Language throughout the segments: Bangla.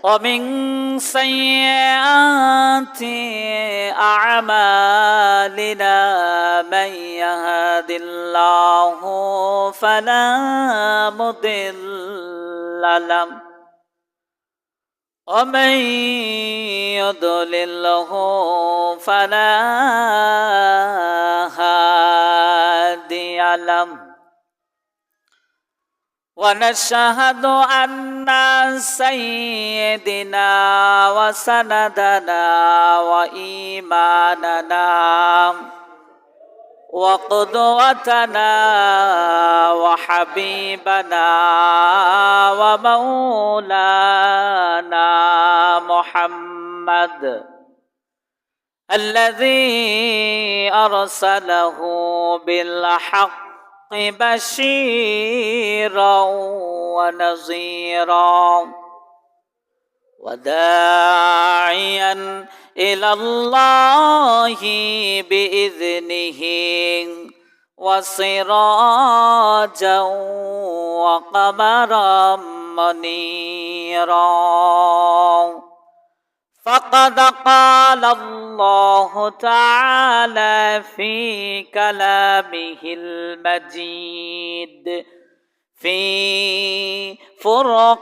ومن سيئات أعمالنا من يهد الله فلا مضل له ومن يضلله فلا هادي له ونشهد أن سيدنا وسندنا وإيماننا وقدوتنا وحبيبنا ومولانا محمد الذي أرسله بالحق بشيرا ونذيرا وداعيا إلى الله بإذنه وسراجا وقمرا منيرا فقد قال الله تعالى في كلامه المجيد في فرقانه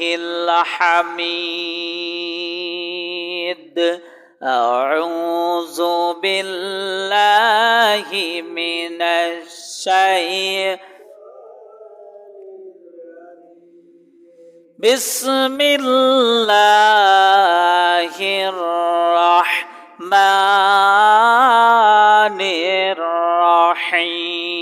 الحميد أعوذ بالله من الشيطان بسم الله الرحمن الرحيم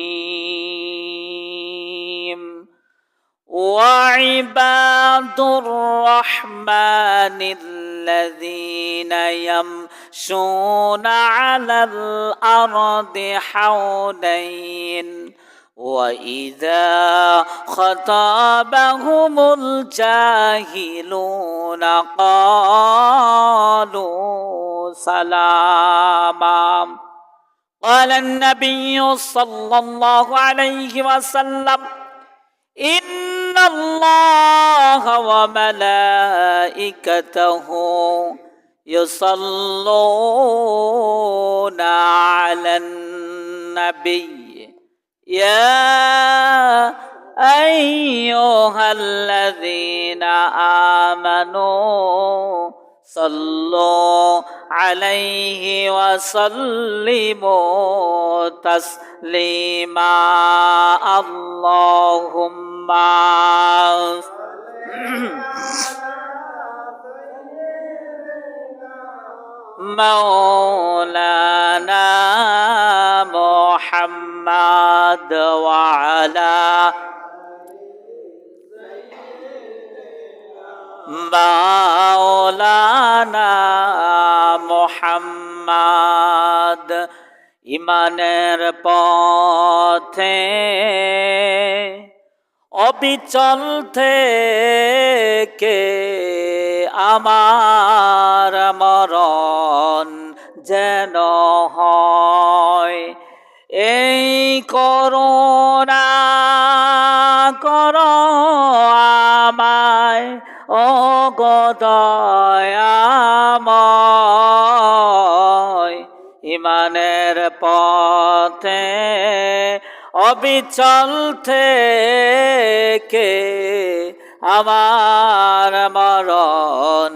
وعباد الرحمن الذين يمشون على الأرض حولا وإذا خطابهم الجاهلون قالوا سلاما قال النبي صلى الله عليه وسلم إن الله وملائكته يصلون على النبي يا أيها الذين آمنوا صلوا عليه وسلموا تسليما اللهم مولانا محمد وعلى مولانا محمد ইমানের পথে অবিচল থেকে আমার মরণ যেন হয় এই করুণা কর আমায় ও গো দয়াময় ইমানের পথে অবিচল থেকে আমার মরণ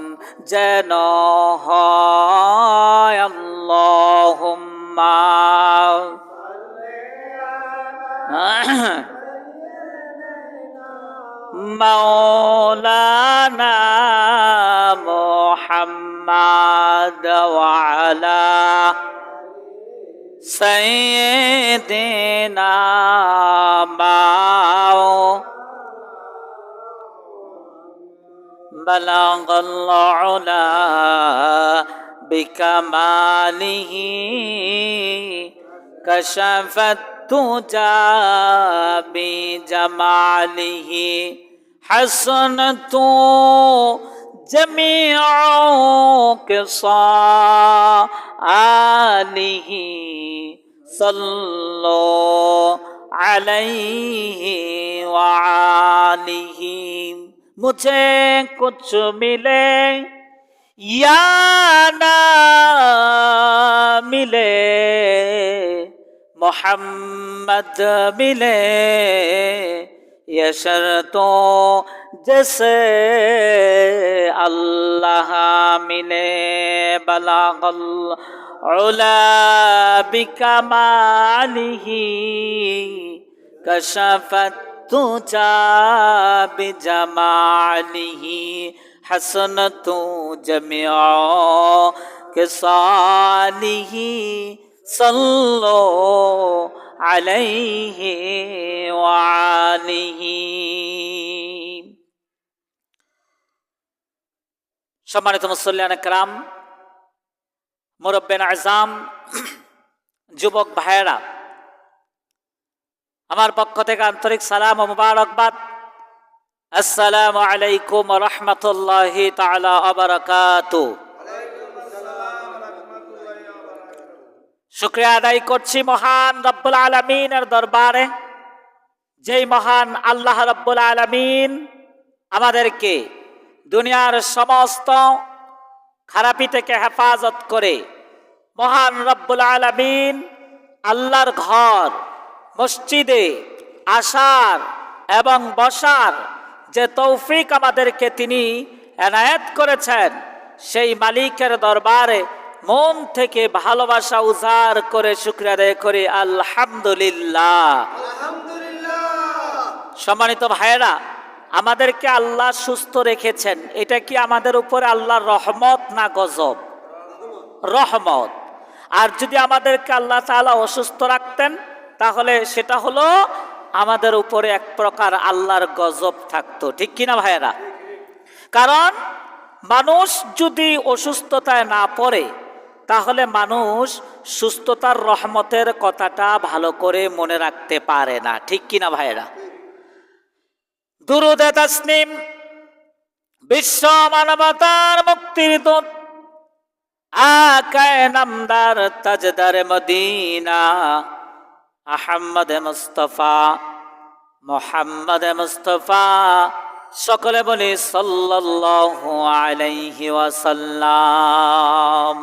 যেন হয় আল্লাহুম্মা مولانا محمد وعلى سيدنا بلغ العلا بكماله كشف التجى بجماله حسنت جميع خصاله صلوا عليه وآله मुझे कुछ मिले या ना मिले, मोहम्मद मिले, ये शर्तों जैसे अल्लाह मिले। बलागल उला बिकमालिही कशफत तुजा बिजमालिही हसनतु जमिआ किसालिही सल्लो अलैहि वालिही। সম্মানিত মুসল্লিয়ান کرام, মুরব্বিয়ান আযম, যুবক ভাইয়েরা, আমার পক্ষ থেকে আন্তরিক সালাম ও মুবারকবাদ। আসসালামু আলাইকুম ওয়া রাহমাতুল্লাহি তাআলা ওয়া বারাকাতুহু। শুকরিয়া আদায় করছি মহান রব্বুল আলামিনের দরবারে, যেই মহান আল্লাহ রব্বুল আলামিন আমাদেরকে দুনিয়ার সমস্ত খারাপি থেকে হেফাজত করে মহান রব্বুল আলামিন আল্লাহর ঘর মসজিদে আসার এবং বসার যে তৌফিক আমাদেরকে তিনি এনায়েত করেছেন, সেই মালিকের দরবারে মন থেকে ভালোবাসা উজাড় করে শুকরিয়া আদায় করি আলহামদুলিল্লাহ। সম্মানিত ভাইয়েরা, আমাদেরকে আল্লাহ সুস্থ রেখেছেন, এটা কি আমাদের উপরে আল্লাহর রহমত না গজব? রহমত। আর যদি আমাদেরকে আল্লাহ তাআলা অসুস্থ রাখতেন, তাহলে সেটা হলো আমাদের উপরে এক প্রকার আল্লাহর গজব থাকতো, ঠিক কিনা ভাইয়েরা? কারণ মানুষ যদি অসুস্থতায় না পড়ে, তাহলে মানুষ সুস্থতার রহমতের কথাটা ভালো করে মনে রাখতে পারে না, ঠিক কিনা ভাইয়েরা? দুরুদ তাসলিম বিশ্ব মানবতার মুক্তির দূত আকায়ে নামদার তাজদার মদিনা আহমদ মুস্তাফা মোহাম্মদ মুস্তাফা, সকলে বলি সাল্লাল্লাহু আলাইহি ওয়াসাল্লাম।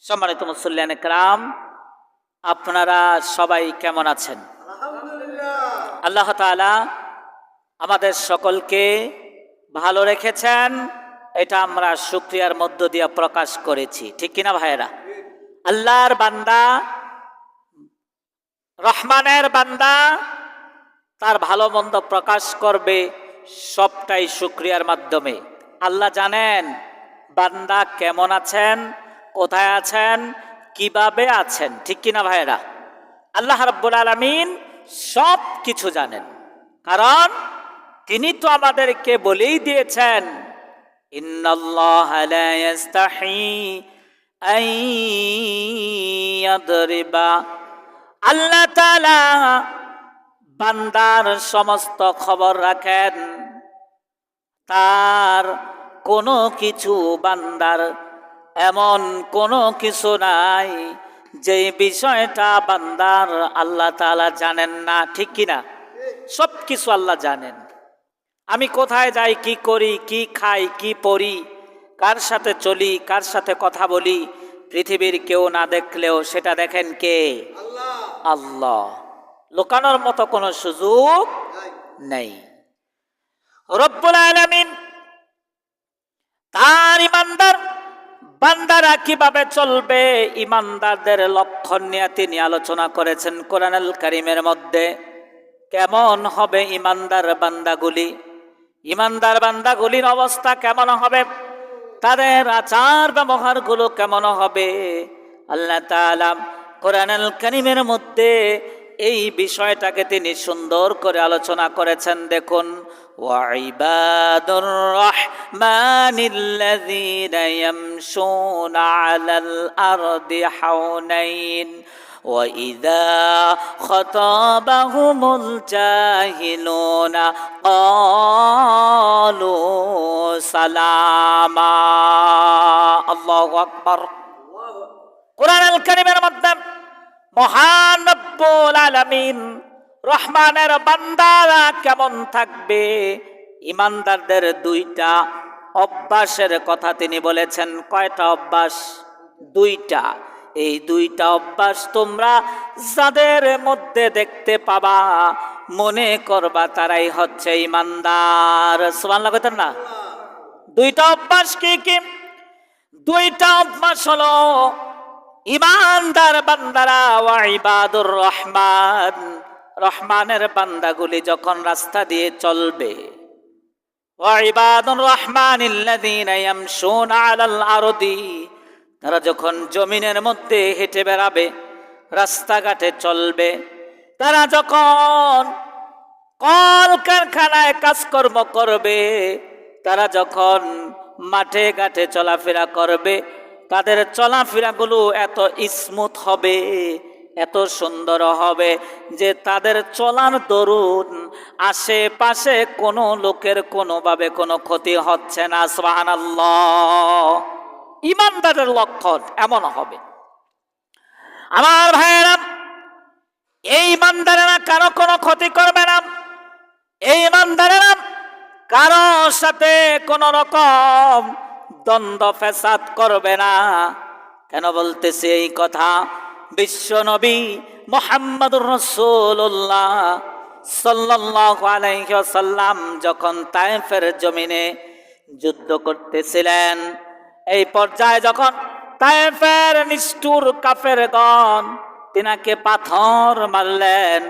সম্মানিত মুসল্লিয়ান کرام, আপনারা সবাই কেমন আছেন? আল্লাহ তাআলা আমাদের সকলকে ভালো রেখেছেন, এটা আমরা শুকরিয়ার মধ্য দিয়ে প্রকাশ করেছি, ঠিক কিনা ভাইয়েরা? আল্লাহর বান্দা, রহমানের বান্দা তার ভালো মন্দ প্রকাশ করবে সবটাই শুকরিয়ার মাধ্যমে। আল্লাহ জানেন বান্দা কেমন আছেন, কোথায় আছেন, কিভাবে আছেন, ঠিক কিনা ভাইয়েরা? আল্লাহ রাব্বুল আলামিন সব কিছু জানেন, কারণ তিনি তো আমাদেরকে বলেই দিয়েছেন, ইন্নাল্লাহা লা ইস্তাহি আন ইয়াদরিবা। আল্লাহ তাআলা বান্দার সমস্ত খবর রাখেন, তার কোনো কিছু বান্দার এমন কোনো কিছু নাই যে বিষয়টা বান্দার আল্লাহ তাআলা জানেন না, ঠিক কিনা? সব কিছু আল্লাহ জানেন। আমি কোথায় যাই, কি করি, কি খাই, কি পড়ি, কার সাথে চলি, কার সাথে কথা বলি, পৃথিবীর কেউ না দেখলেও সেটা দেখেন কে? আল্লাহ। লুকানোর মতো কোনো সুযোগ নেই। রব্বুল আলামিন তার ইমানদার বান্দারা কিভাবে চলবে, ইমানদারদের লক্ষণ নিয়ে তিনি আলোচনা করেছেন কোরআনুল কারীমের মধ্যে। কেমন হবে ইমানদার বান্দাগুলি, ইমানদার বান্দাগুলির অবস্থা কেমন হবে, তাদের আচার ব্যবহারগুলো কেমন হবে, আল্লাহ তাআলা কোরআনুল কারীমের মধ্যে এই বিষয়টাকে তিনি সুন্দর করে আলোচনা করেছেন। দেখুন, ওয়াইবাদুর রহমানিল্লাযীনা ইয়ামশুনা আলাল আরদি হাওনাইন وَإِذَا خَطَبَهُمُ الْجَاهِلُونَ قَالُوا سَلَامًا। আল্লাহু আকবার। কোরআনুল কারীমের মধ্যে মহান রব্বুল আলামিন রহমানের বান্দারা কেমন থাকবে, ইমানদারদের দুইটা অভ্যাসের কথা তিনি বলেছেন। কয়টা অভ্যাস? দুইটা। এই দুইটা অভ্যাস তোমরা যাদের মধ্যে দেখতে পাবা, মনে করবা তারাই হচ্ছে ইমানদার। সুবহানাল্লাহ কইতেন না? দুইটা অভ্যাস কি কি? দুইটা অভ্যাস হলো ইমানদার বান্দারা ওয়া ইবাদুর রহমান, রহমানের বান্দাগুলি যখন রাস্তা দিয়ে চলবে, ওয়া ইবাদুর রহমানিল্লাযীনা ইয়ামশুনা আলাল আরদি, তারা যখন জমিনের মধ্যে হেঁটে বেড়াবে, রাস্তাঘাটে চলবে, তারা যখন কল কারখানায় কাজকর্ম করবে, তারা যখন মাঠে ঘাটে চলাফেরা করবে, তাদের চলাফেরাগুলো এত স্মুথ হবে, এত সুন্দর হবে যে তাদের চলার দরুন আশেপাশে কোনো লোকের কোনোভাবে কোনো ক্ষতি হচ্ছে না। সুবহানাল্লাহ। ইমানদারের লক্ষণ এমন হবে। আমার ভাইয়েরা, এই ইমানদারেরা কারো কোনো ক্ষতি করবে না। এই ইমানদারেরা কারো সাথে কোনো রকম দ্বন্দ্ব ফ্যাসাদ করবে না। কেন বলতেছে এই কথা? বিশ্ব নবী মুহাম্মদুর রাসূলুল্লাহ সাল্লাল্লাহু আলাইহি ওয়াসাল্লাম যখন তায়েফের জমিনে যুদ্ধ করতেছিলেন, এই পর্যায়ে যখন তায়েফের নিষ্ঠুর কাফেরগণ তিনাকে পাথর মারলেন,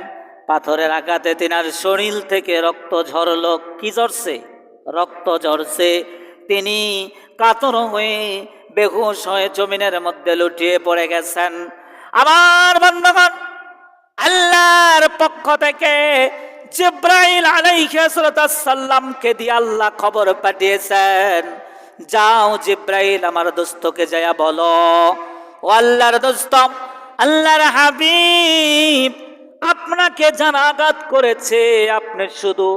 পাথরের আঘাতে তিনার শরীর থেকে রক্ত ঝরল। কি ঝরছে? রক্ত ঝরছে। তিনি কাতর হয়ে বেহুশ হয়ে জমিনের মধ্যে লুটিয়ে পড়ে গেছেন। আমার বান্দাগণ, আল্লাহর পক্ষ থেকে জিবরাইল আলাইহিস সালামকে দিয়ে আল্লাহ খবর পাঠিয়েছেন, যাও জিবরাইল আমার দোস্তকে যায়া বলো, ও আল্লাহর দোস্ত, আল্লাহর হাবিব আপনাকে যারা আঘাত করেছে, আপনি শুধু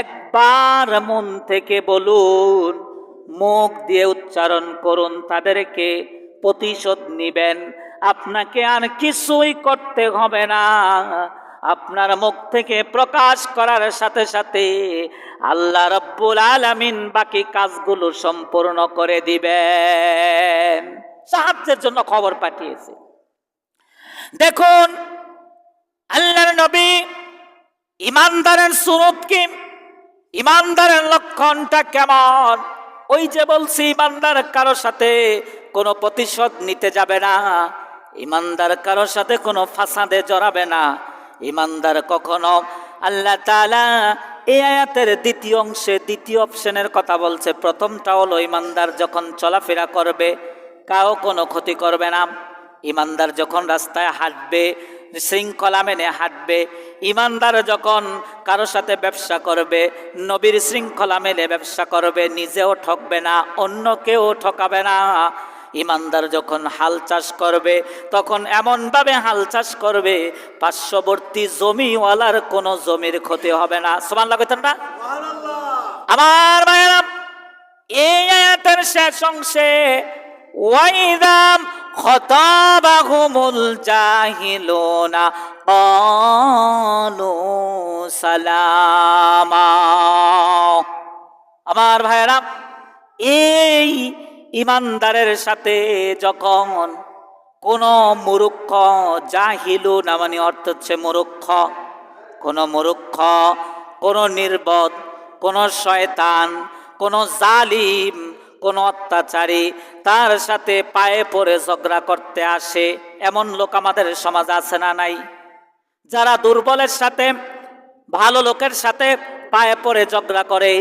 একবার মন থেকে বলুন, মুখ দিয়ে উচ্চারণ করুন, তাদেরকে প্রতিশোধ নিবেন। আপনাকে আর কিছুই করতে হবে না। আপনার মুখ থেকে প্রকাশ করার সাথে সাথে আল্লাহ রাব্বুল আলামিন বাকি কাজগুলো সম্পূর্ণ করে দিবেন। সাহায্যের জন্য খবর পাঠিয়েছে। দেখুন আল্লাহর নবী ইমানদারের সুরত কি, ইমানদারের লক্ষণটা কেমন? ওই যে বলছি, ইমানদার কারোর সাথে কোনো প্রতিশোধ নিতে যাবে না, ইমানদার কারোর সাথে কোনো ফাসাদে জড়াবে না। ইমানদার কখনো, আল্লাহ তাআলা এই আয়াতের দ্বিতীয় অংশে দ্বিতীয় অপশনের কথা বলছে। প্রথমটা হলো ইমানদার যখন চলাফেরা করবে কাউ কোনো ক্ষতি করবে না। ইমানদার যখন রাস্তায় হাঁটবে শৃঙ্খলা মেনে হাঁটবে। ইমানদার যখন কারোর সাথে ব্যবসা করবে নবীর শৃঙ্খলা মেনে ব্যবসা করবে, নিজেও ঠকবে না, অন্যকেও ঠকাবে না। ইমানদার যখন হাল চাষ করবে তখন এমনভাবে হাল চাষ করবে পার্শ্ববর্তী জমিওয়ালার কোনো জমির ক্ষতি হবে না। সুবহানাল্লাহ কইতেন না? আমার ভাইয়েরা, এই আয়াতের শেষ অংশে ওয়াইদাম খতাবাহুমুল জাহিলুনা ক্বালু সালামা। আমার ভাইয়েরা, এই ইমানদারের সাথে যখন কোন মূর্খ, জাহিলুন মানে অর্থ হচ্ছে মূর্খ, কোন মূর্খ, কোন নির্বোধ, কোন শয়তান, কোন জালিম, কোন অত্যাচারী তার সাথে পায়ে পড়ে ঝগড়া করতে আসে, এমন লোক আমাদের সমাজে আছে না নাই? যারা দুর্বলের সাথে ভালো লোকের সাথে পায়ে পড়ে ঝগড়া করে,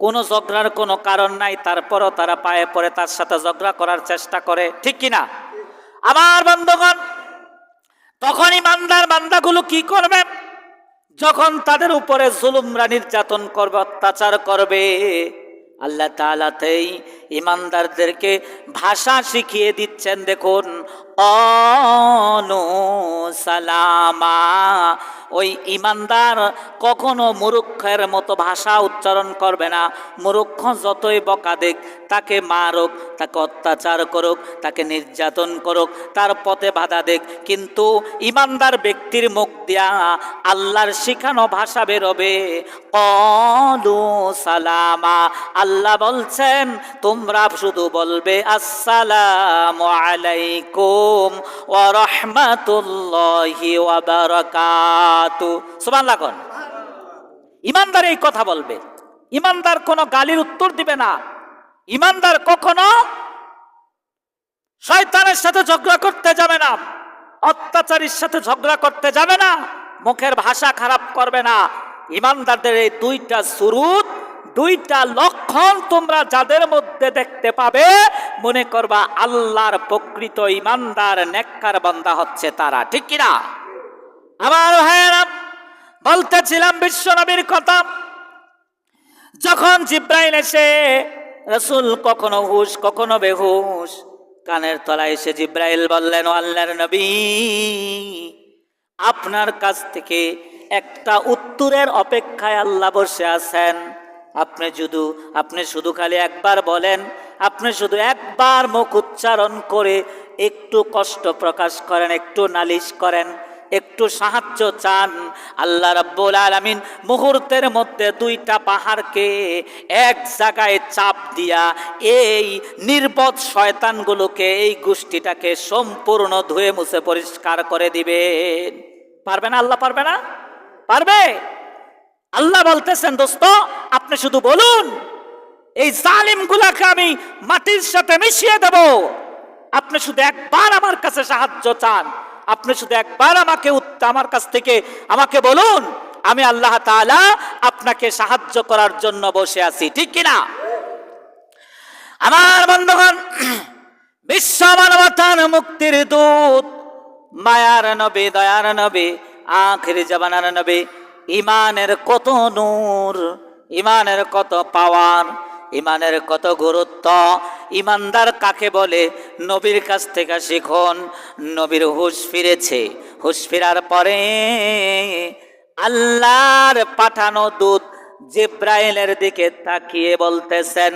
কোনো ঝগড়ার কোনো কারণ নাই, তারপরও তারা পায়ে পড়ে তার সাথে ঝগড়া করার চেষ্টা করে, ঠিক কিনা? আমার বন্ধুগণ, তখন ইমানদার বান্দাগুলো কি করবে? যখন তাদের উপরে জুলুমরা নির্যাতন করবে, অত্যাচার করবে, আল্লাহ তাআলাতেই ইমানদারদেরকে ভাষা শিখিয়ে দিচ্ছেন। দেখুন, ক্বালু সালামা, ওই ইমানদার কখনো মুরুক্ষের মতো ভাষা উচ্চারণ করবে না। মুরুক্ষ যতই বকা দিক, তাকে মারুক, তাকে অত্যাচার করুক, তাকে নির্যাতন করুক, তার পথে বাধা দিক, কিন্তু ইমানদার ব্যক্তির মুখ দিয়া আল্লাহর শিখানো ভাষা বেরোবে, ক্বালু সালামা। আল্লাহ বলছেন তোমরা শুধু বলবে আসসালামু আলাইকুম ওয়া রাহমাতুল্লাহি ওয়া বারাকাতু। সুবহানাল্লাহ কোন ইমানদার এই কথা বলবে। ইমানদার কোনো গালির উত্তর দিবে না। ইমানদার কখনো শয়তানের সাথে ঝগড়া করতে যাবে না, অত্যাচারীর সাথে ঝগড়া করতে যাবে না, মুখের ভাষা খারাপ করবে না। ইমানদারদের এই দুইটা সুরুত, দুইটা লক্ষণ তোমরা যাদের মধ্যে দেখতে পাবে, মনে করবা আল্লাহর প্রকৃত ইমানদার নেককার বান্দা হচ্ছে তারা। ঠিক কিনা? আমার ভাইয়েরা, বলতেছিলাম বিশ্ব নবীর কথা। যখন জিব্রাইল এসে, রাসূল কখনো হুশ কখনো বেহুশ, কানের তলায় এসে জিব্রাইল বললেন, ও আল্লাহর নবী, আপনার কাছ থেকে একটা উত্তরের অপেক্ষায় আল্লাহ বসে আছেন। আপনি শুধু খালি একবার বলেন, আপনি শুধু একবার মুখ উচ্চারণ করে একটু কষ্ট প্রকাশ করেন, একটু নালিশ করেন, একটু সাহায্য চান। আল্লাহ রাব্বুল আলামিন মুহূর্তের মধ্যে দুইটা পাহাড়কে এক জায়গায় চাপ দিয়া এই নির্বোধ শয়তানগুলোকে, এই গোষ্ঠীটাকে সম্পূর্ণ ধুয়ে মুছে পরিষ্কার করে দিবেন। পারবে না? আল্লাহ পারবে না? পারবে। আল্লাহ বলতেছেন, দোস্ত আপনি শুধু বলুন, এই জালিমগুলাকে আমি মাটির সাথে মিশিয়ে দেব। আপনি শুধু একবার আমার কাছে সাহায্য চান, আপনি শুধু একবার আমার কাছ থেকে আমাকে বলুন, আমি আল্লাহ তাআলা আপনাকে সাহায্য করার জন্য বসে আছি। ঠিক কিনা? আমার বন্ধুগণ, বিশ্ব মানবতার মুক্তির দূত, মায়ার নবী, দয়ার নবী, আখির জামানার নবী, ইমানের কত নূর, ইমানের কত পাওয়ার, ইমানের কত গুরুত্ব, ইমানদার কাকে বলে নবীর কাছ থেকে শিখুন। নবীর হুঁশ ফিরেছে, হুঁশ ফেরার পরে আল্লাহর পাঠানো দূত জিব্রাইলের দিকে তাকিয়ে বলতেছেন,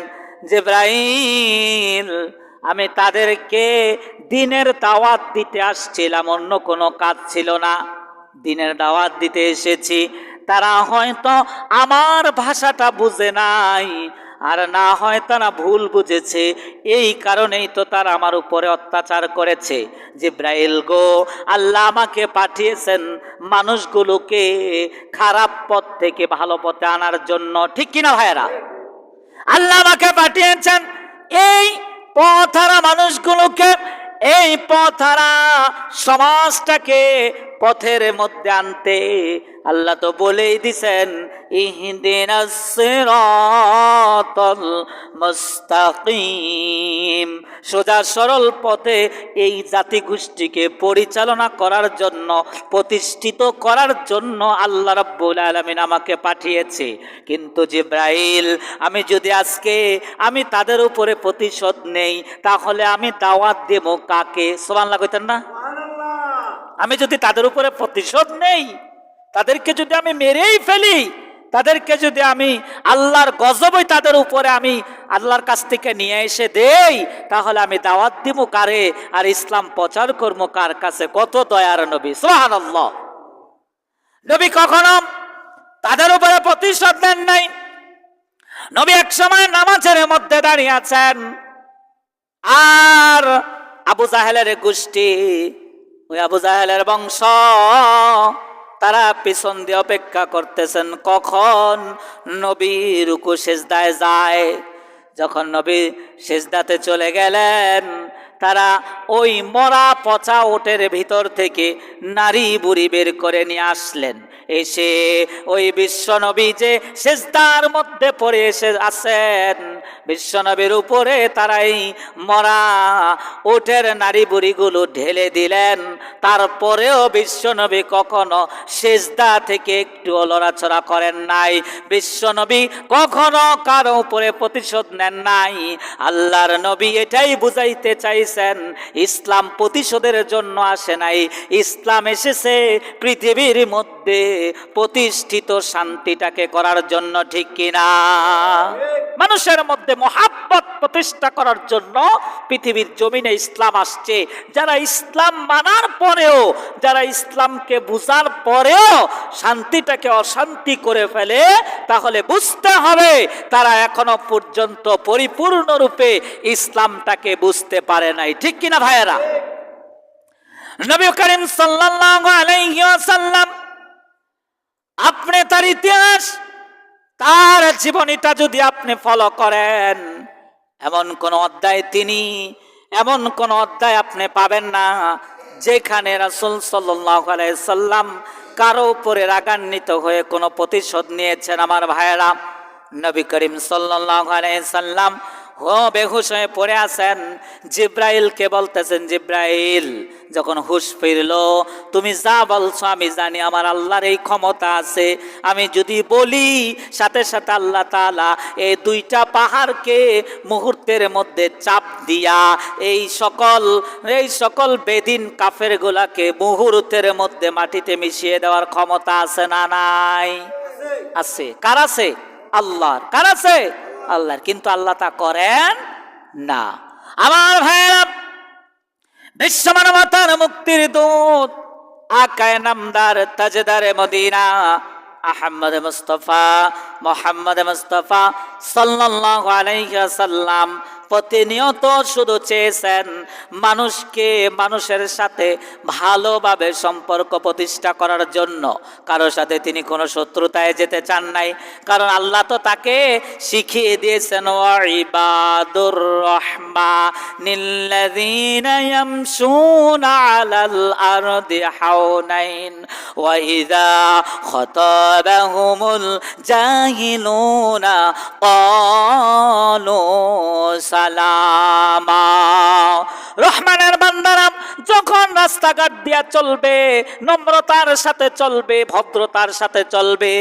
জিব্রাইল, আমি তাদেরকে দিনের দাওয়াত দিতে আসছিলাম, অন্য কোনো কাজ ছিল না। দিনের দাওয়াত দিতে এসেছি, তারা হয়তো আমার ভাষাটা বুঝে নাই, আর না হয় তারা ভুল বুঝেছে, এই কারণেই তো তারা আমার উপরে অত্যাচার করেছে। জিব্রাইল গো, আল্লাহ আমাকে পাঠিয়েছেন মানুষগুলোকে খারাপ পথ থেকে ভালো পথে আনার জন্য। ঠিক কিনা ভাইয়েরা? আল্লাহ আমাকে পাঠিয়েছেন এই পথহারা মানুষগুলোকে, এই পথহারা সমাজটাকে পথের মধ্যে আনতে। আল্লাহ তো বলেই দিছেন, ইহদিনাস সিরাতাল মুস্তাকিম, সোজা সরল পথে এই জাতি গোষ্ঠীকে পরিচালনা করার জন্য, প্রতিষ্ঠিত করার জন্য আল্লাহ রাব্বুল আলামিন আমাকে পাঠিয়েছে। কিন্তু জিব্রাইল, আমি যদি আজকে তাদের উপরে প্রতিশোধ নেই, তাহলে আমি দাওয়াত দেব কাকে? সুবহানাল্লাহ কইতেন না? আমি যদি তাদের উপরে প্রতিশোধ নেই, তাদেরকে যদি আমি মেরেই ফেলি, তাদেরকে যদি আমি আল্লাহর গজবই তাদের উপরে আমি আল্লাহর কাছ থেকে নিয়ে এসে দেই, তাহলে আমি দাওয়াত দিব কারে? আর ইসলাম প্রচার করব কার কাছে? কত দয়ার নবী! সুবহানাল্লাহ। নবী কখনো তাদের উপরে প্রতিশোধ নেন নাই। নবী এক সময় নামাজের মধ্যে দাঁড়িয়ে আছেন, আর আবু জাহেলের গোষ্ঠী, ওই আবু জাহেলের বংশ, তারা পিছন দিয়ে অপেক্ষা করতেছেন কখন নবী রুকু সেজদায় যায়। যখন নবী সেজদাতে চলে গেলেন, তারা ওই মরা পচা ওটের ভিতর থেকে নারী বুড়ি বের করে নিয়ে আসলেন। এসে ওই বিশ্বনবী যে সেজদার মধ্যে পড়ে এসে আছেন, বিশ্বনবীর উপরে তারাই মরা ওটের নারী বুড়িগুলো ঢেলে দিলেন। তারপরেও বিশ্বনবী কখনো সেজদা থেকে একটু লড়াচড়া করেন নাই। বিশ্বনবী কখনো কারো উপরে প্রতিশোধ নেন নাই। আল্লাহর নবী এটাই বুঝাইতে চাইছেন, এসেছেন ইসলাম প্রতিশোধের জন্য আসে নাই, ইসলাম এসেছে পৃথিবীর মধ্যে প্রতিষ্ঠিত শান্তিটাকে করার জন্য, ঠিক কিনা? মানুষের মধ্যে মহাব্বত প্রতিষ্ঠা করার জন্য পৃথিবীর জমিনে ইসলাম আসছে। যারা ইসলাম মানার পরেও, যারা ইসলামকে বুঝার পরেও শান্তিটাকে অশান্তি করে ফেলে, তাহলে বুঝতে হবে তারা এখনো পর্যন্ত পরিপূর্ণরূপে ইসলামটাকে বুঝতে পারে নাই, ঠিক কিনা ভাইয়েরা? নবী করিম সাল্লাল্লাহু আলাইহি ওয়াসাল্লাম, আপনি তার ইতিহাস, তার জীবনীটা যদি আপনি ফলো করেন, এমন কোন অধ্যায় আপনি পাবেন না যেখানে রাসূল সাল্লাল্লাহু আলাইহি সাল্লাম কারো উপরে রাগান্বিত হয়ে কোনো প্রতিশোধ নিয়েছেন। আমার ভাইয়েরা, নবী করিম সাল্লাল্লাহু আলাইহি সাল্লাম বেহুশ হয়ে পড়ে আছেন। জিব্রাইলকে বলতেছেন, জিব্রাইল, যখন হুশ ফিরল, তুমি যা বলছো আমি জানি আমার আল্লাহর এই ক্ষমতা আছে, আমি যদি বলি সাথে সাথে আল্লাহ তাআলা এই দুইটা পাহাড়কে মুহূর্তের মধ্যে চাপ দিয়া এই সকল বেদিন কাফের গুলাকে মুহূর্তের মধ্যে মাটিতে মিশিয়ে দেওয়ার ক্ষমতা আছে না নাই? আছে। কার আছে? আল্লাহর। কার আছে? আল্লাহর। কিন্তু আল্লাহ তা করেন না। আমার ভাইয়েরা, বিশ্ব মানবতার মুক্তির দূত, আকায়ে নামদার, তাজদারে মদিনা, আহমদ মুস্তাফা, মোহাম্মদ মুস্তাফা সাল্লাল্লাহু আলাইহি ওয়াসাল্লাম প্রতিনিয়ত শুধু চেয়েছেন মানুষকে মানুষের সাথে ভালোভাবে সম্পর্ক প্রতিষ্ঠা করার জন্য। কারোর সাথে তিনি কোনো শত্রুতায় যেতে চান নাই, কারণ আল্লাহ তো তাকে শিখিয়ে দিয়েছেন, ওয়া ইবাদুর রাহমানিল্লাযীনা ইয়ামশুনা আলাল আরদি হাওনাইন ওয়া ইযা খাতাবাহুমুল জাহিলুনা ক্বালু সালামা। রহমানের বান্দারা যখন রাস্তাঘাট দিয়া চলবে, নম্রতার সাথে চলবে, ভদ্রতার সাথে চলবে,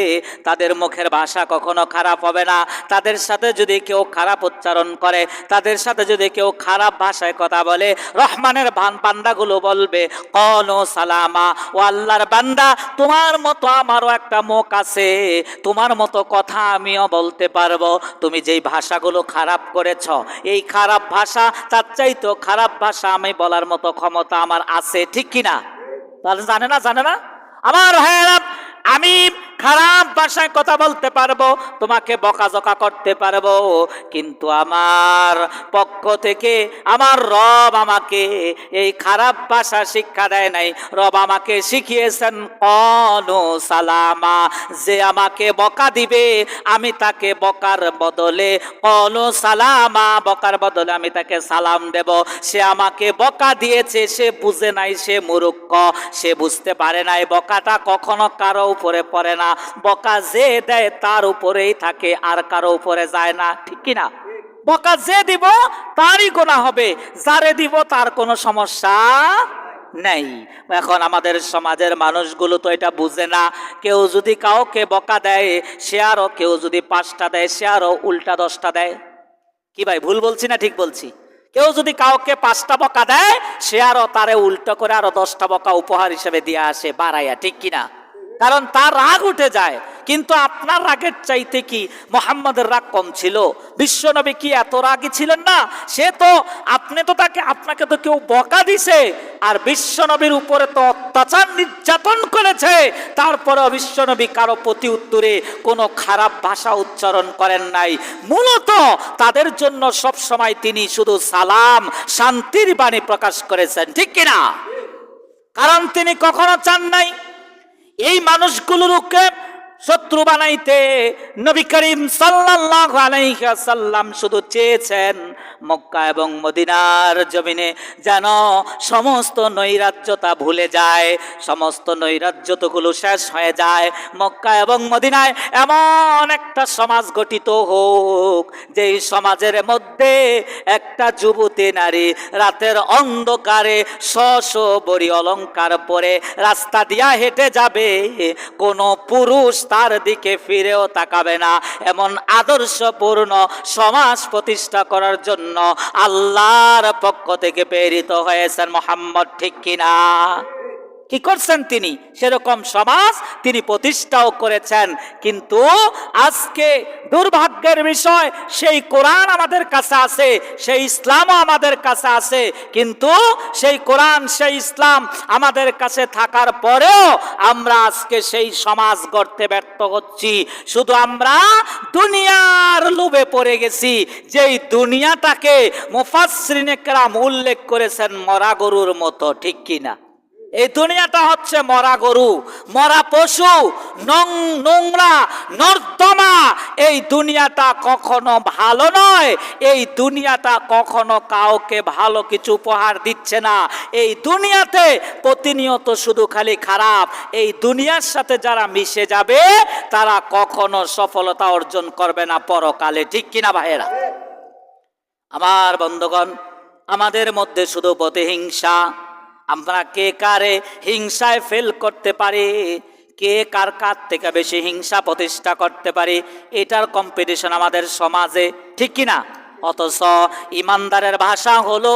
তাদের মুখের ভাষা কখনো খারাপ হবে না। তাদের সাথে যদি কেউ খারাপ উচ্চারণ করে, তাদের সাথে যদি কেউ খারাপ ভাষায় কথা বলে, রহমানের বান্দাগুলো বলবে ক্বালু সালামা। ও আল্লাহর বান্দা, তোমার মতো আমারও একটা মুখ আছে, তোমার মতো কথা আমিও বলতে পারবো। তুমি যেই ভাষাগুলো খারাপ করেছ, এই খারাপ ভাষা, তার চাইতো খারাপ ভাষা আমি বলার মতো ক্ষমতা আমার আছে, ঠিক কিনা? তাহলে জানে না আমার ভাইয়েরা, আমি খারাপ ভাষায় কথা বলতে পারবো, তোমাকে বকাঝকা করতে পারবো, কিন্তু আমার পক্ষ থেকে আমার রব আমাকে এই খারাপ ভাষা শিক্ষা দেয় নাই। রব আমাকে শিখিয়েছেন ক্বালু সালামা, যে আমাকে বকা দিবে আমি তাকে বকার বদলে ক্বালু সালামা, বকার বদলে আমি তাকে সালাম দেব। সে আমাকে বকা দিয়েছে, সে বুঝে নাই, সে মূর্খ, সে বুঝতে পারে নাই। বকাটা কখনো কারো উপরে পড়ে না, বকা যে দেয় তার উপরেই থাকে, আর কারো উপরে যায় না, ঠিক কিনা? বকা যে দিব তারই গুনাহ হবে, যারে দিব তার কোনো সমস্যা নেই। এখন আমাদের সমাজের মানুষগুলো তো এটা বুঝে না। কেউ যদি কাউকে বকা দেয়, সে আরো, কেউ যদি 5টা দেয়, সে আরো উল্টা 10টা দেয়। কি ভাই, ভুল বলছি না ঠিক বলছি? কেউ যদি কাউকে 5টা বকা দেয়, সে আরো তারে উল্টো করে আরো 10টা বকা উপহার হিসেবে দিয়ে আসে বাড়াইয়া, ঠিক কিনা? কারণ তার রাগ উঠে যায়। কিন্তু আপনার রাগের চাইতে কি মুহাম্মদের রাগ কম ছিল? বিশ্বনবী কি এত রাগী ছিলেন না? সে তো, আপনাকে তো কেউ বকা দিছে, আর বিশ্বনবীর উপরে তো অত্যাচার নির্যাতন করেছে, তারপরেও বিশ্বনবী কারো প্রতি উত্তরে কোনো খারাপ ভাষা উচ্চারণ করেন নাই। মূলত তাদের জন্য সব সময় তিনি শুধু সালাম, শান্তির বাণী প্রকাশ করেছেন, ঠিক কিনা? কারণ তিনি কখনো চান নাই এই মানুষগুলোকে শত্রু বানাইতে। নবী করিম সাল্লাল্লাহু আলাইহি ওয়াসাল্লাম শুধু চেয়েছেন মক্কা এবং মদিনার জমিনে যেন সমস্ত নৈরাজ্যতা ভুলে যায়, সমস্ত নৈরাজ্যতাগুলো শেষ হয়ে যায়। মক্কা এবং মদিনায় এমন একটা সমাজ গঠিত হোক, যেই সমাজের মধ্যে একটা যুবতী নারী রাতের অন্ধকারে বড়ি অলংকার পরে রাস্তা দিয়া হেঁটে যাবে, কোনো পুরুষ তার দিকে ফিরেও তাকাবে না, এমন আদর্শপূর্ণ সমাজ প্রতিষ্ঠা করার জন্য আল্লাহর পক্ষ থেকে প্রেরিত হয়েছেন মুহাম্মদ, ঠিক কিনা? কি করছেন তিনি? সেরকম সমাজ তিনি প্রতিষ্ঠাও করেছেন। কিন্তু আজকে দুর্ভাগ্যের বিষয়, সেই কোরআন আমাদের কাছে আছে, সেই ইসলামও আমাদের কাছে আছে, কিন্তু সেই কোরআন সেই ইসলাম আমাদের কাছে থাকার পরেও আমরা আজকে সেই সমাজ গড়তে ব্যর্থ হচ্ছি। শুধু আমরা দুনিয়ার লোভে পড়ে গেছি, যেই দুনিয়াটাকে মুফাসসিরিনে কেরাম উল্লেখ করেছেন মরা গরুর মতো, ঠিক কিনা? এই দুনিয়াটা হচ্ছে মরা গরু, মরা পশু, নোংরা নর্দমা। এই দুনিয়াটা কখনো ভালো নয়, এই দুনিয়াটা কখনো কাউকে ভালো কিছু উপহার দিচ্ছে না। এই দুনিয়াতে প্রতিনিয়ত শুধু খালি খারাপ। এই দুনিয়ার সাথে যারা মিশে যাবে তারা কখনো সফলতা অর্জন করবে না পরকালে, ঠিক কিনা ভাইয়েরা? আমার বন্ধুগণ, আমাদের মধ্যে শুধু প্রতিহিংসা। আমরা কে কারে হিংসায় ফেল করতে পারি, কে কার কার থেকে বেশি হিংসা প্রতিষ্ঠা করতে পারি, এটার কম্পিটিশন আমাদের সমাজে, ঠিক কিনা? অথচ ইমানদারের ভাষা হলো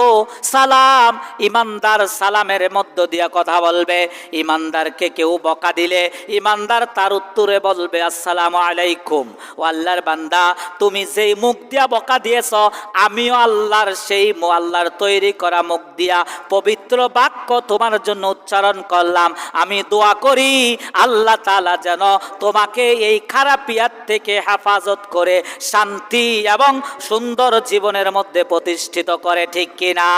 সালাম। ইমানদার সালামের মধ্য দিয়ে কথা বলবে। ইমানদারকে কেউ বকা দিলে ইমানদার তার উত্তরে বলবে আসসালামু আলাইকুম। ও আল্লাহর বান্দা, তুমি যেই মুখ দিয়া বকা দিয়েছ, আমিও আল্লাহর সেই আল্লাহর তৈরি করা মুখ দিয়া পবিত্র বাক্য তোমার জন্য উচ্চারণ করলাম। আমি দোয়া করি আল্লাহ তাআলা যেন তোমাকে এই খারাপিয়াত থেকে হেফাজত করে শান্তি এবং সুন্দর জীবনের মধ্যে প্রতিষ্ঠিত করে, ঠিক কিনা?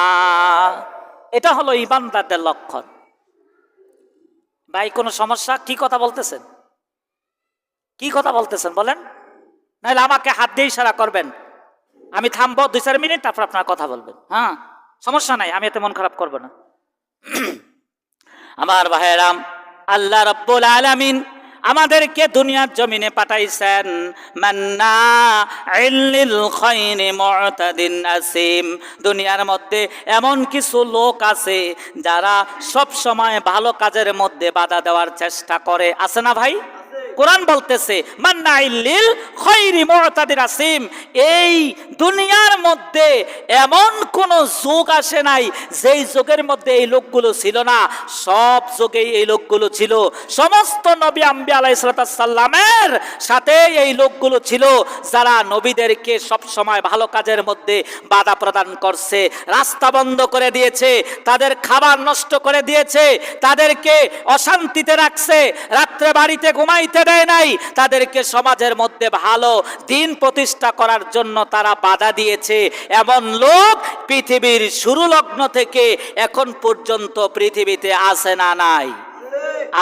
এটা হলো ইমানদারদের লক্ষণ। ভাই কোনো সমস্যা? কি কথা বলতেছেন? কি কথা বলতেছেন বলেন, নাহলে আমাকে হাত দিয়ে ইশারা করবেন, আমি থামবো 2-4 মিনিট, তারপর আপনারা কথা বলবেন। হ্যাঁ, সমস্যা নাই, আমি এতে মন খারাপ করব না। আমার ভাইয়েরাম, আল্লাহ রাব্বুল আলামিন আমাদেরকে দুনিয়ার জমিনে পাঠাইছেন মান্নাইল লিল খায়রি মু'তাদিন আসিম। দুনিয়ার মধ্যে এমন কিছু লোক আছে যারা সব সময় ভালো কাজের মধ্যে বাধা দেওয়ার চেষ্টা করে, আছে না ভাই? কোরআন বলতেছে মান্নাইল লিল খায়রি মু'তাদিন আসিম। এই দুনিয়ার মধ্যে এমন কোন যুগ আসে নাই যেই যুগের মধ্যে এই লোকগুলো ছিল না। সব যুগেই এই লোকগুলো ছিল। সমস্ত নবী আম্বিয়া আলাইহিস সালামের সাথে এই লোকগুলো ছিল, যারা নবীদেরকে সব সময় ভালো কাজের মধ্যে বাধা প্রদান করছে, রাস্তা বন্ধ করে দিয়েছে, তাদের খাবার নষ্ট করে দিয়েছে, তাদেরকে অশান্তিতে রাখছে, রাত্রে বাড়িতে ঘুমাইতে দেয় নাই, তাদেরকে সমাজের মধ্যে ভালো দিন প্রতিষ্ঠা করার জন্য তারা বাধা দিয়েছে। এমন লোক পৃথিবীর শুরু লগ্ন থেকে এখন পর্যন্ত পৃথিবীতে আছে না নাই?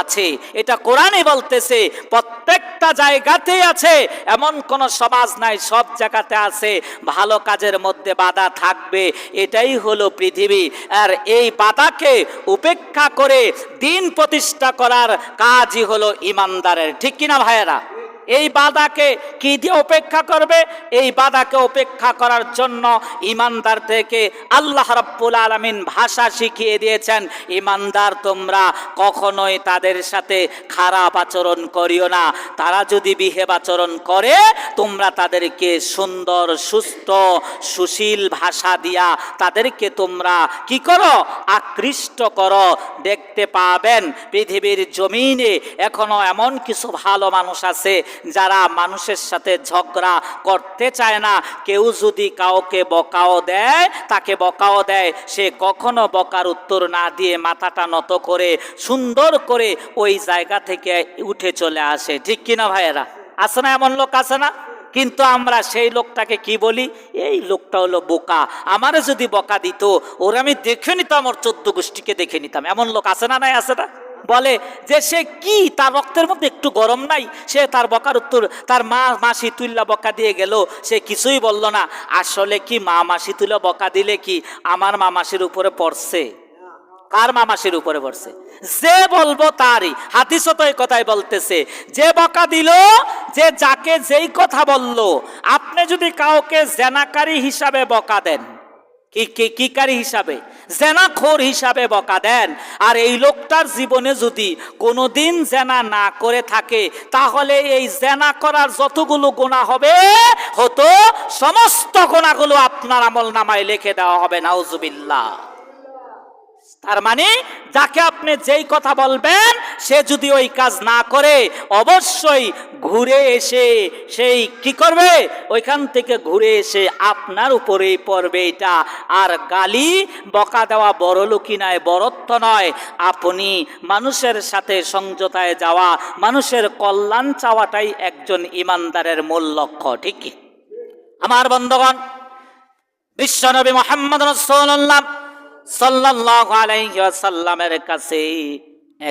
আছে। এটা কোরআনই বলতেছে, প্রত্যেকটা জায়গাতেই আছে, এমন কোন সমাজ নাই, সব জায়গাতে আছে। ভালো কাজের মধ্যে বাধা থাকবে, এটাই হলো পৃথিবী। আর এই বাধাকে উপেক্ষা করে দিন প্রতিষ্ঠা করার কাজই হলো ইমানদারের, ঠিক কিনা ভাইয়েরা? এই বাধাকে কি দিয়ে উপেক্ষা করবে? এই বাধাকে উপেক্ষা করার জন্য ইমানদার থেকে আল্লাহ রাব্বুল আলামিন ভাষা শিখিয়ে দিয়েছেন, ইমানদার তোমরা কখনোই তাদের সাথে খারাপ আচরণ করিও না। তারা যদি বিহেভ আচরণ করে, তোমরা তাদেরকে সুন্দর সুস্থ সুশীল ভাষা দিয়া তাদেরকে তোমরা কি করো? আকৃষ্ট করো। দেখতে পাবেন পৃথিবীর জমিনে এখনো এমন কিছু ভালো মানুষ আছে যারা মানুষের সাথে ঝগড়া করতে চায় না। কেউ যদি কাউকে বকাও দেয়, তাকে বকাও দেয়, সে কখনো বকার উত্তর না দিয়ে মাথাটা নত করে সুন্দর করে ওই জায়গা থেকে উঠে চলে আসে, ঠিক কিনা ভাইয়েরা? আছে না এমন লোক? আছে না? কিন্তু আমরা সেই লোকটাকে কি বলি? এই লোকটা হলো বোকা, আমারে যদি বকা দিত ওরা আমি দেখে নিতাম, ওর 14 গোষ্ঠীকে দেখে নিতাম। এমন লোক আছে না? নাই? আছে না? বলে যে সে কি, তার রক্তের মধ্যে একটু গরম নাই, সে তার বকার উত্তর, তার মাসি তুল্লা বকা দিয়ে গেল, সে কিছুই বলল না। আসলে কি মাসি তুল্লা বকা দিলে কি আমার মাসির উপরে পড়ছে? কার মাসির উপরে পড়ছে? যে বলবো তারই। হাদিসও তো এই কথাই বলতেছে, যে বকা দিল, যে যাকে যেই কথা বলল। আপনি যদি কাউকে জেনাকারী হিসাবে বকা দেন, কিকারী হিসাবে, জেনাখোর হিসাবে বকা দেন। আর এই লোকটার জীবনে যদি কোনোদিন জেনা না করে থাকে, তাহলে এই জেনা করার যতগুলো গুনাহ হতো সমস্ত গুনাহগুলো আপনার আমল নামায় লিখে দেওয়া হবে। নাউজুবিল্লাহ। তার মানে যাকে আপনি যেই কথা বলবেন, সে যদি ওই কাজ না করে, অবশ্যই ঘুরে এসে সেই কি করবে, ওইখান থেকে ঘুরে এসে আপনার উপরেই পড়বে এটা। আর গালি বকা দেওয়া বড়লোকি নয়, বরত্ব নয়। আপনি মানুষের সাথে সমঝোতায় যাওয়া, মানুষের কল্যাণ চাওয়াটাই একজন ইমানদারের মূল লক্ষ্য। ঠিক কি আমার বন্ধুগণ? বিশ্বনবী মুহাম্মদ রাসূলুল্লাহ সাল্লাল্লাহু আলাইহি ওয়াসাল্লামের কাছে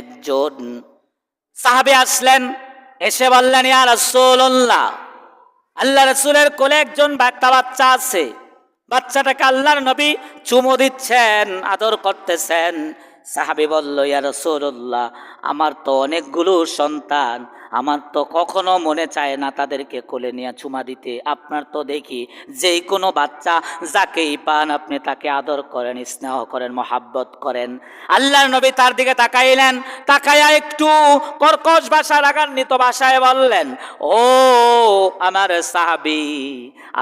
একজন সাহাবী আসলেন, এসে বললেন, ইয়া রাসূলুল্লাহ, আল্লাহ রাসূলের কোলে একজন বাচ্চা আছে। বাচ্চাটাকে আল্লাহর নবী চুমু দিচ্ছেন, আদর করতেছেন। সাহাবী বলল, ইয়া রাসূলুল্লাহ, আমার তো অনেকগুলো সন্তান, আমার তো কখনো মনে চায় না তাদেরকে কোলে নিয়ে চুমা দিতে। আপনার তো দেখি যেই কোনো বাচ্চা যাকেই পান আপনি তাকে আদর করেন, স্নেহ করেন, মহাব্বত করেন। আল্লাহর নবী তার দিকে তাকাইলেন, তাকাইয়া একটু কর্কশ ভাষা, রাগান্বিত ভাষায় বললেন, ও আমার সাহাবী,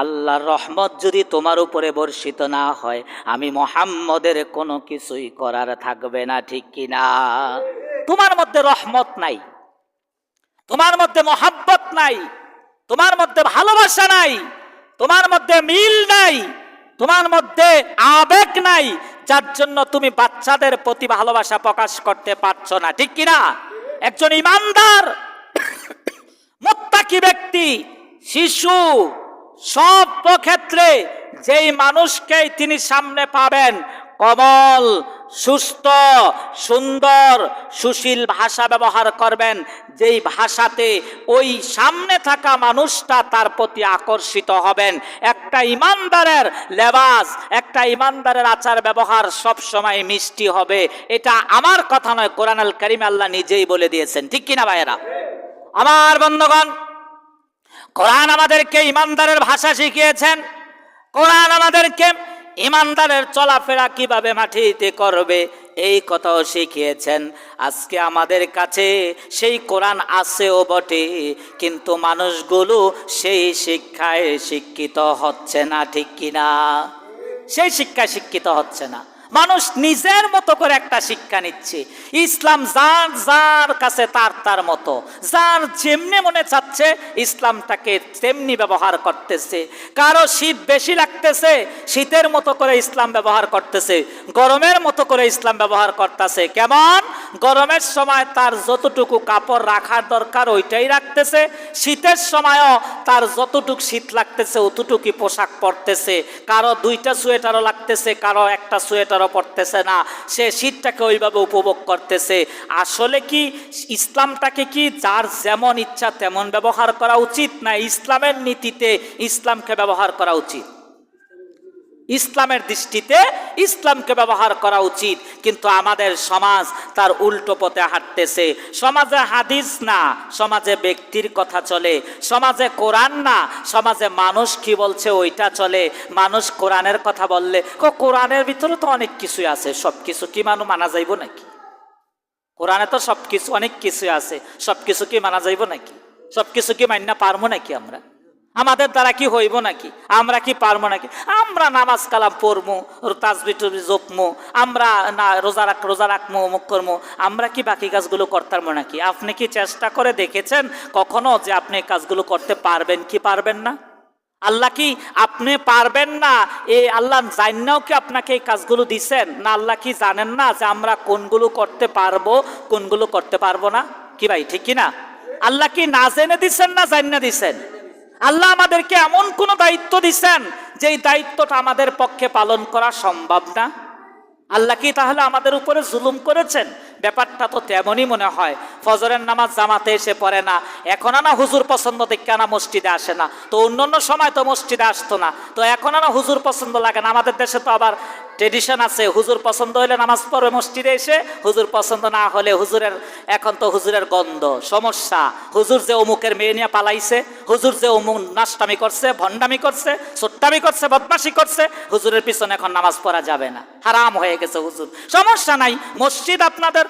আল্লাহর রহমত যদি তোমার উপরে বর্ষিত না হয়, আমি মুহাম্মদের কোনো কিছুই করার থাকবে না। ঠিক কিনা? তোমার মধ্যে রহমত নাই, তোমার মধ্যে মহাব্বত নাই, তোমার মধ্যে ভালোবাসা নাই, তোমার মধ্যে মিল নাই, তোমার মধ্যে আবেগ নাই, যার জন্য তুমি বাচ্চাদের প্রতি ভালোবাসা প্রকাশ করতে পারছো না। ঠিক কিনা? একজন ইমানদার মুত্তাকি ব্যক্তি, শিশু, সব ক্ষেত্রে যেই মানুষকেই তিনি সামনে পাবেন, কমল, সুস্থ, সুন্দর, সুশীল ভাষা ব্যবহার করবেন, যেই ভাষাতে ওই সামনে থাকা মানুষটা তার প্রতি আকর্ষিত হবেন। একটা ইমানদারের লেবাস, একটা ইমানদারের আচার ব্যবহার সব সময় মিষ্টি হবে। এটা আমার কথা নয়, কোরআনুল কারীমে আল্লাহ নিজেই বলে দিয়েছেন। ঠিক কিনা ভাইয়েরা? আমার বন্ধুগণ, কোরআন আমাদেরকে ইমানদারের ভাষা শিখিয়েছেন। কোরআন আমাদেরকে ইমানদারের চলাফেরা কিভাবে মাটিতে করবে এই কথাও শিখিয়েছেন। আজকে আমাদের কাছে সেই কোরআন আছেও বটে, কিন্তু মানুষগুলো সেই শিক্ষায় শিক্ষিত হচ্ছে না। ঠিক কিনা? সেই শিক্ষায় শিক্ষিত হচ্ছে না। মানুষ নিজের মতো করে একটা শিক্ষা নিচ্ছে। ইসলাম যার যার কাছে তার মতো, যার যেমনি মনে চাচ্ছে ইসলামটাকে তেমনি ব্যবহার করতেছে। কারো শীত বেশি লাগতেছে, শীতের মতো করে ইসলাম ব্যবহার করতেছে। গরমের মতো করে ইসলাম ব্যবহার করতেছে। কেমন? গরমের সময় তার যতটুকু কাপড় রাখার দরকার ওইটাই রাখতেছে, শীতের সময়ও তার যতটুকু শীত লাগতেছে অতটুকুই পোশাক পরতেছে। কারো দুইটা সোয়েটারও লাগতেছে, কারো একটা সোয়েটার পড়তেছে না, সে শীতটাকে ওইভাবে উপভোগ করতেছে। আসলে কি ইসলামটাকে কি যার যেমন ইচ্ছা তেমন ব্যবহার করা উচিত, না ইসলামের নীতিতে ইসলামকে ব্যবহার করা উচিত? ইসলামের দৃষ্টিতে ইসলামকে ব্যবহার করা উচিত। কিন্তু আমাদের সমাজ তার উল্টো পথে হাঁটতেছে। সমাজে হাদিস না, সমাজে ব্যক্তির কথা চলে। সমাজে কোরআন না, সমাজে মানুষ কি বলছে ওইটা চলে। মানুষ কোরআনের কথা বললে, কোরআনের ভিতরে তো অনেক কিছুই আছে, সব কিছু কি মানা যাইব নাকি? কোরআনে তো সব কিছু, অনেক কিছুই আছে, সব কিছু কি মানা যাইব নাকি? সব কিছু কি মান্না পারবো নাকি? আমরা আমাদের দ্বারা কি হইব নাকি? আমরা কি পারবো নাকি? আমরা নামাজ কালাম পড়বো, তাসবিহ টসবিহ জপমো, আমরা না রোজা রাখবো, অমুক করবো, আমরা কি বাকি কাজগুলো করতে পারবো নাকি? আপনি কি চেষ্টা করে দেখেছেন কখনো যে আপনি কাজগুলো করতে পারবেন কি পারবেন না? আল্লাহ কি আপনি পারবেন না এই আল্লাহ জানেনও কি আপনাকে এই কাজগুলো দিছেন? না আল্লাহ কি জানেন না যে আমরা কোনগুলো করতে পারবো, কোনগুলো করতে পারবো না? কি ভাই, ঠিক কিনা? আল্লাহ কি না জেনে দিচ্ছেন না জান্না দিচ্ছেন? আল্লাহ আমাদেরকে এমন কোন দায়িত্ব দিচ্ছেন যে দায়িত্বটা আমাদের পক্ষে পালন করা সম্ভব না? আল্লাহ কি তাহলে আমাদের উপরে জুলুম করেছেন? ব্যাপারটা তো তেমনই মনে হয়। ফজরের নামাজ জামাতে এসে পড়ে না, এখন না হুজুর পছন্দ দেখে না মসজিদে আসে না, তো অন্যান্য সময় তো মসজিদে আসতো না, তো এখন না হুজুর পছন্দ লাগে না। আমাদের দেশে তো আবার ট্রেডিশন আছে, হুজুর পছন্দ হলে নামাজ পড়বে মসজিদে এসে, হুজুর পছন্দ না হলে হুজুরের, এখন তো হুজুরের গন্ধ, সমস্যা, হুজুর যে অমুকের মেয়ে নিয়ে পালাইছে, হুজুর যে অমুক নাস্তামি করছে, ভণ্ডামি করছে, ছোট্টামি করছে, বদমাশি করছে, হুজুরের পিছনে এখন নামাজ পড়া যাবে না, হারাম হয়ে গেছে হুজুর। সমস্যা নাই, মসজিদ আপনাদের